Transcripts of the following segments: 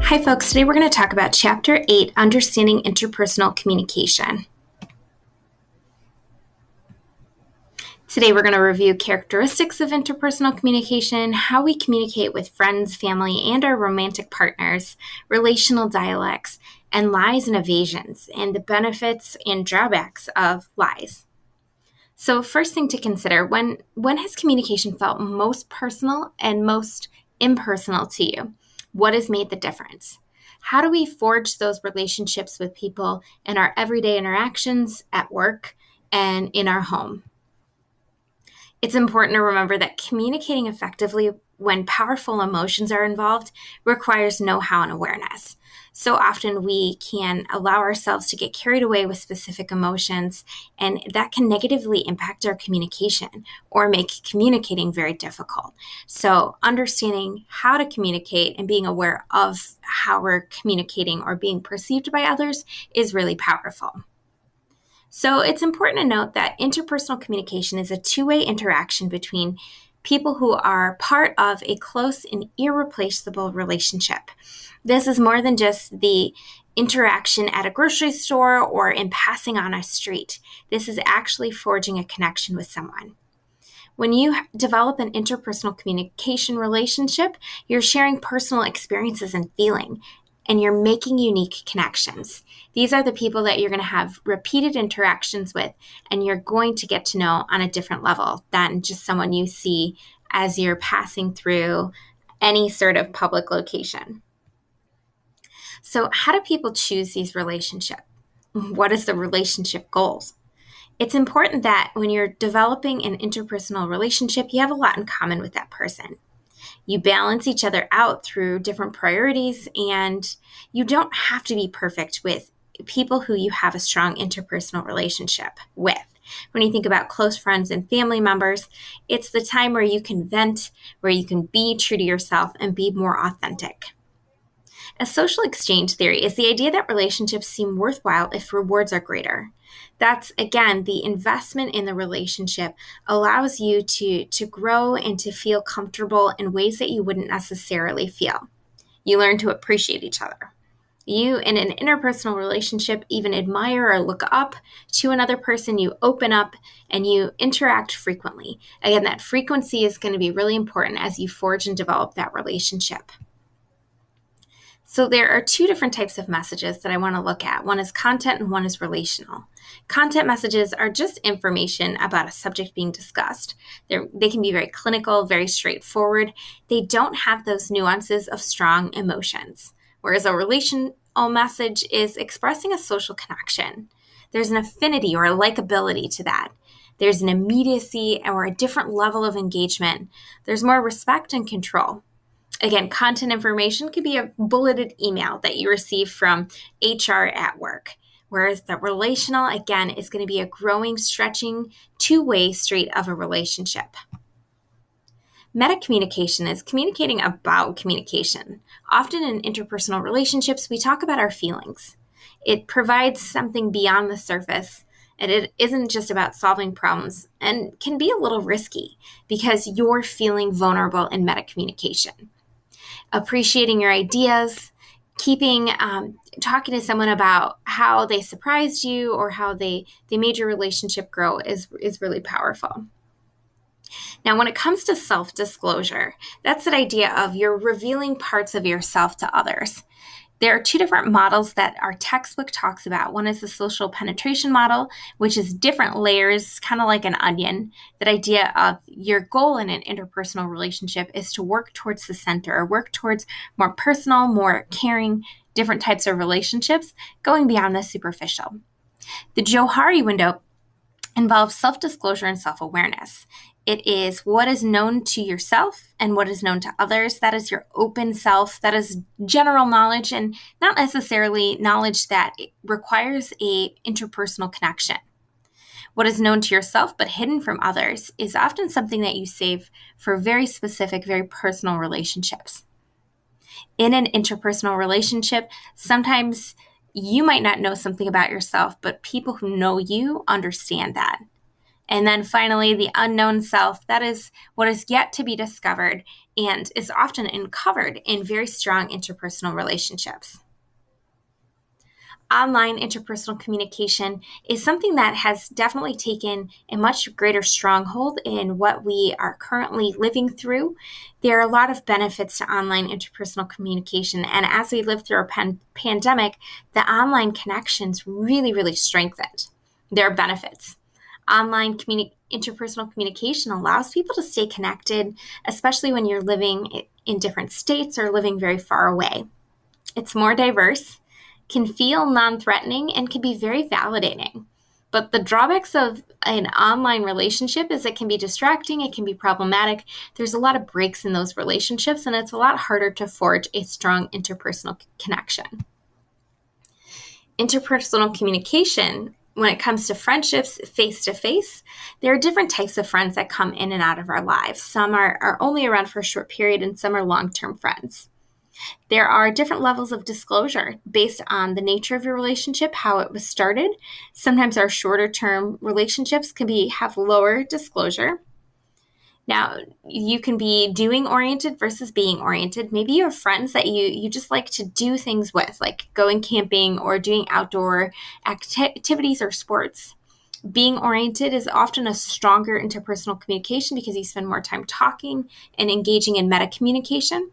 Hi folks, today we're going to talk about Chapter 8, Understanding Interpersonal Communication. Today we're going to review characteristics of interpersonal communication, how we communicate with friends, family, and our romantic partners, relational dialects, and lies and evasions, and the benefits and drawbacks of lies. So first thing to consider, when has communication felt most personal and most impersonal to you? What has made the difference? How do we forge those relationships with people in our everyday interactions at work and in our home? It's important to remember that communicating effectively when powerful emotions are involved requires know-how and awareness. So often we can allow ourselves to get carried away with specific emotions, and that can negatively impact our communication or make communicating very difficult. So understanding how to communicate and being aware of how we're communicating or being perceived by others is really powerful. So it's important to note that interpersonal communication is a two-way interaction between people who are part of a close and irreplaceable relationship. This is more than just the interaction at a grocery store or in passing on a street. This is actually forging a connection with someone. When you develop an interpersonal communication relationship, you're sharing personal experiences and feeling, and you're making unique connections. These are the people that you're going to have repeated interactions with, and you're going to get to know on a different level than just someone you see as you're passing through any sort of public location. So how do people choose these relationships? What is the relationship goals? It's important that when you're developing an interpersonal relationship, you have a lot in common with that person. You balance each other out through different priorities, and you don't have to be perfect with people who you have a strong interpersonal relationship with. When you think about close friends and family members, it's the time where you can vent, where you can be true to yourself and be more authentic. A social exchange theory is the idea that relationships seem worthwhile if rewards are greater. That's, again, the investment in the relationship allows you to grow and to feel comfortable in ways that you wouldn't necessarily feel. You learn to appreciate each other. You, in an interpersonal relationship, even admire or look up to another person. You open up and you interact frequently. Again, that frequency is going to be really important as you forge and develop that relationship. So there are two different types of messages that I want to look at. One is content and one is relational. Content messages are just information about a subject being discussed. They can be very clinical, very straightforward. They don't have those nuances of strong emotions, whereas a relational message is expressing a social connection. There's an affinity or a likability to that. There's an immediacy or a different level of engagement. There's more respect and control. Again, content information could be a bulleted email that you receive from HR at work, whereas the relational, again, is going to be a growing, stretching, two-way street of a relationship. Meta-communication is communicating about communication. Often in interpersonal relationships, we talk about our feelings. It provides something beyond the surface, and it isn't just about solving problems and can be a little risky because you're feeling vulnerable in meta-communication. Appreciating your ideas, talking to someone about how they surprised you or how they made your relationship grow is really powerful. Now, when it comes to self-disclosure, that's that idea of you're revealing parts of yourself to others. There are two different models that our textbook talks about. One is the social penetration model, which is different layers, kind of like an onion. That idea of your goal in an interpersonal relationship is to work towards the center or work towards more personal, more caring, different types of relationships, going beyond the superficial. The Johari window involves self-disclosure and self-awareness. It is what is known to yourself and what is known to others. That is your open self. That is general knowledge and not necessarily knowledge that requires a interpersonal connection. What is known to yourself but hidden from others is often something that you save for very specific, very personal relationships. In an interpersonal relationship, sometimes you might not know something about yourself, but people who know you understand that. And then finally, the unknown self. That is what is yet to be discovered and is often uncovered in very strong interpersonal relationships. Online interpersonal communication is something that has definitely taken a much greater stronghold in what we are currently living through. There are a lot of benefits to online interpersonal communication, and as we live through a pandemic, the online connections really, really strengthened. There are benefits. Online interpersonal communication allows people to stay connected, especially when you're living in different states or living very far away. It's more diverse, can feel non-threatening, and can be very validating. But the drawbacks of an online relationship is it can be distracting, it can be problematic. There's a lot of breaks in those relationships, and it's a lot harder to forge a strong interpersonal connection. Interpersonal communication, when it comes to friendships face-to-face, there are different types of friends that come in and out of our lives. Some are only around for a short period, and some are long-term friends. There are different levels of disclosure based on the nature of your relationship, how it was started. Sometimes our shorter term relationships can have lower disclosure. Now, you can be doing oriented versus being oriented. Maybe you have friends that you just like to do things with, like going camping or doing outdoor activities or sports. Being oriented is often a stronger interpersonal communication because you spend more time talking and engaging in meta communication.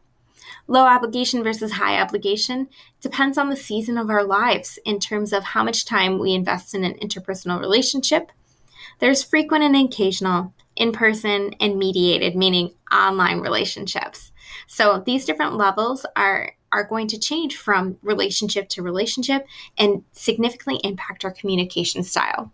Low obligation versus high obligation depends on the season of our lives in terms of how much time we invest in an interpersonal relationship. There's frequent and occasional, in-person, and mediated, meaning online relationships. So these different levels are going to change from relationship to relationship and significantly impact our communication style.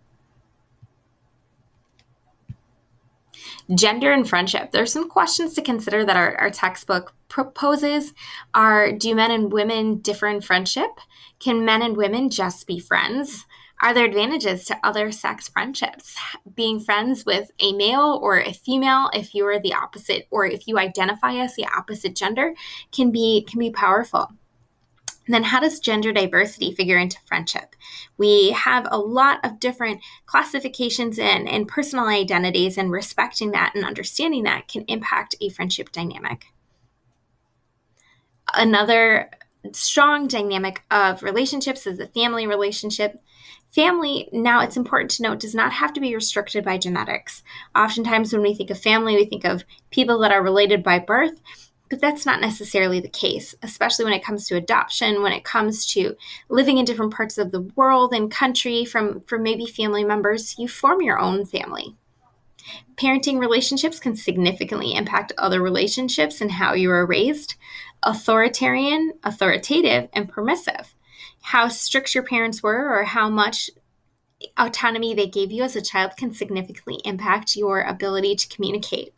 Gender and friendship. There's some questions to consider that our textbook proposes. Do men and women differ in friendship? Can men and women just be friends? Are there advantages to other sex friendships? Being friends with a male or a female, if you are the opposite, or if you identify as the opposite gender, can be powerful. And then how does gender diversity figure into friendship? We have a lot of different classifications and personal identities, and respecting that and understanding that can impact a friendship dynamic. Another strong dynamic of relationships is the family relationship. Family, now it's important to note, does not have to be restricted by genetics. Oftentimes when we think of family, we think of people that are related by birth, but that's not necessarily the case, especially when it comes to adoption, when it comes to living in different parts of the world and country from maybe family members. You form your own family. Parenting relationships can significantly impact other relationships and how you are raised. Authoritarian, authoritative, and permissive. How strict your parents were or how much autonomy they gave you as a child can significantly impact your ability to communicate.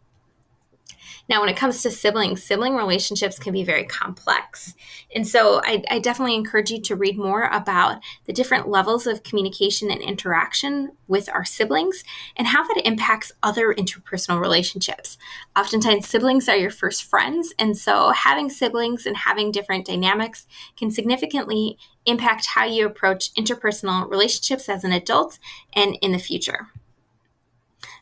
Now, when it comes to sibling relationships can be very complex. And so I definitely encourage you to read more about the different levels of communication and interaction with our siblings and how that impacts other interpersonal relationships. Oftentimes, siblings are your first friends. And so having siblings and having different dynamics can significantly impact how you approach interpersonal relationships as an adult and in the future.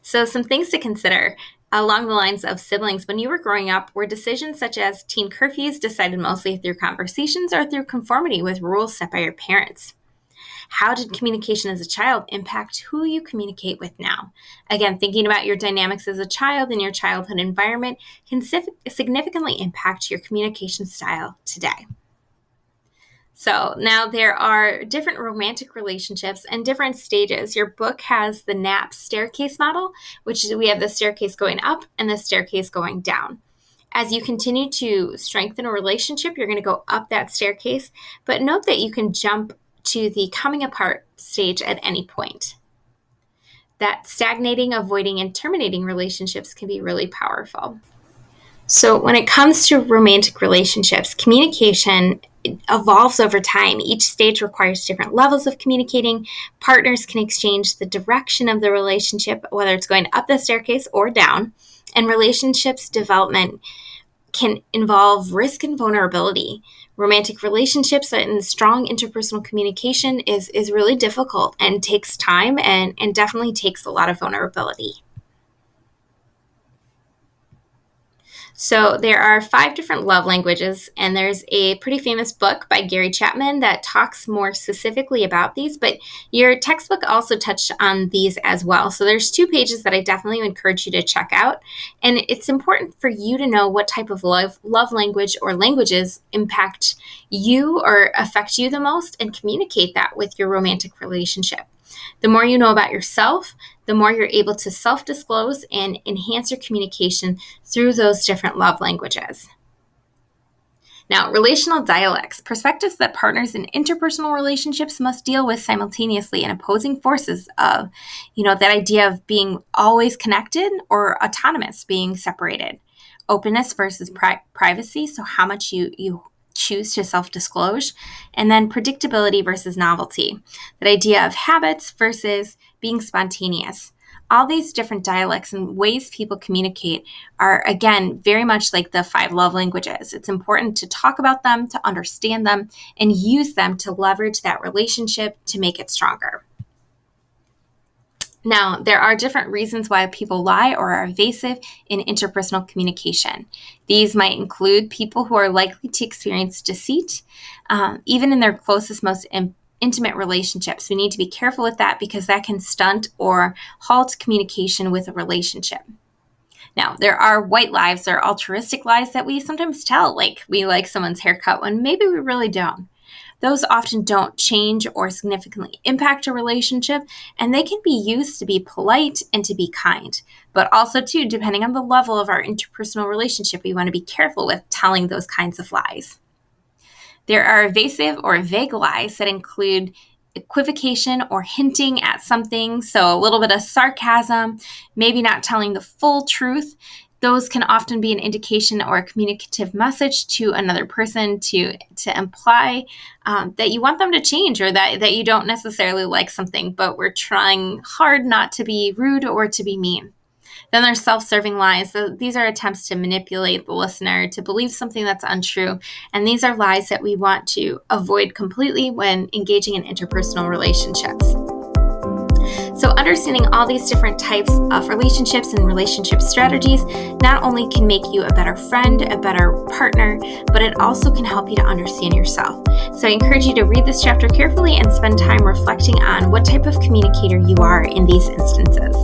So some things to consider along the lines of siblings. When you were growing up, were decisions such as teen curfews decided mostly through conversations or through conformity with rules set by your parents? How did communication as a child impact who you communicate with now? Again, thinking about your dynamics as a child and your childhood environment can significantly impact your communication style today. So now there are different romantic relationships and different stages. Your book has the Knapp staircase model, which is we have the staircase going up and the staircase going down. As you continue to strengthen a relationship, you're going to go up that staircase, but note that you can jump to the coming apart stage at any point. That stagnating, avoiding, and terminating relationships can be really powerful. So when it comes to romantic relationships, communication evolves over time. Each stage requires different levels of communicating. Partners can exchange the direction of the relationship, whether it's going up the staircase or down. And relationships development can involve risk and vulnerability. Romantic relationships and strong interpersonal communication is really difficult and takes time and definitely takes a lot of vulnerability. So there are 5 different love languages, and there's a pretty famous book by Gary Chapman that talks more specifically about these, but your textbook also touched on these as well. So there's 2 pages that I definitely encourage you to check out, and it's important for you to know what type of love language or languages impact you or affect you the most, and communicate that with your romantic relationship. The more you know about yourself, the more you're able to self-disclose and enhance your communication through those different love languages. Now, relational dialects, perspectives that partners in interpersonal relationships must deal with simultaneously, and opposing forces of, that idea of being always connected or autonomous, being separated. Openness versus privacy, so how much you choose to self-disclose, and then predictability versus novelty, that idea of habits versus being spontaneous. All these different dialects and ways people communicate are, again, very much like the 5 love languages. It's important to talk about them, to understand them, and use them to leverage that relationship to make it stronger. Now, there are different reasons why people lie or are evasive in interpersonal communication. These might include people who are likely to experience deceit, even in their closest, most intimate relationships. We need to be careful with that because that can stunt or halt communication with a relationship. Now, there are white lies or altruistic lies that we sometimes tell, like we like someone's haircut when maybe we really don't. Those often don't change or significantly impact a relationship, and they can be used to be polite and to be kind. But also, too, depending on the level of our interpersonal relationship, we want to be careful with telling those kinds of lies. There are evasive or vague lies that include equivocation or hinting at something, so a little bit of sarcasm, maybe not telling the full truth. Those can often be an indication or a communicative message to another person to imply that you want them to change, or that you don't necessarily like something, but we're trying hard not to be rude or to be mean. Then there's self-serving lies. So these are attempts to manipulate the listener to believe something that's untrue. And these are lies that we want to avoid completely when engaging in interpersonal relationships. So understanding all these different types of relationships and relationship strategies not only can make you a better friend, a better partner, but it also can help you to understand yourself. So I encourage you to read this chapter carefully and spend time reflecting on what type of communicator you are in these instances.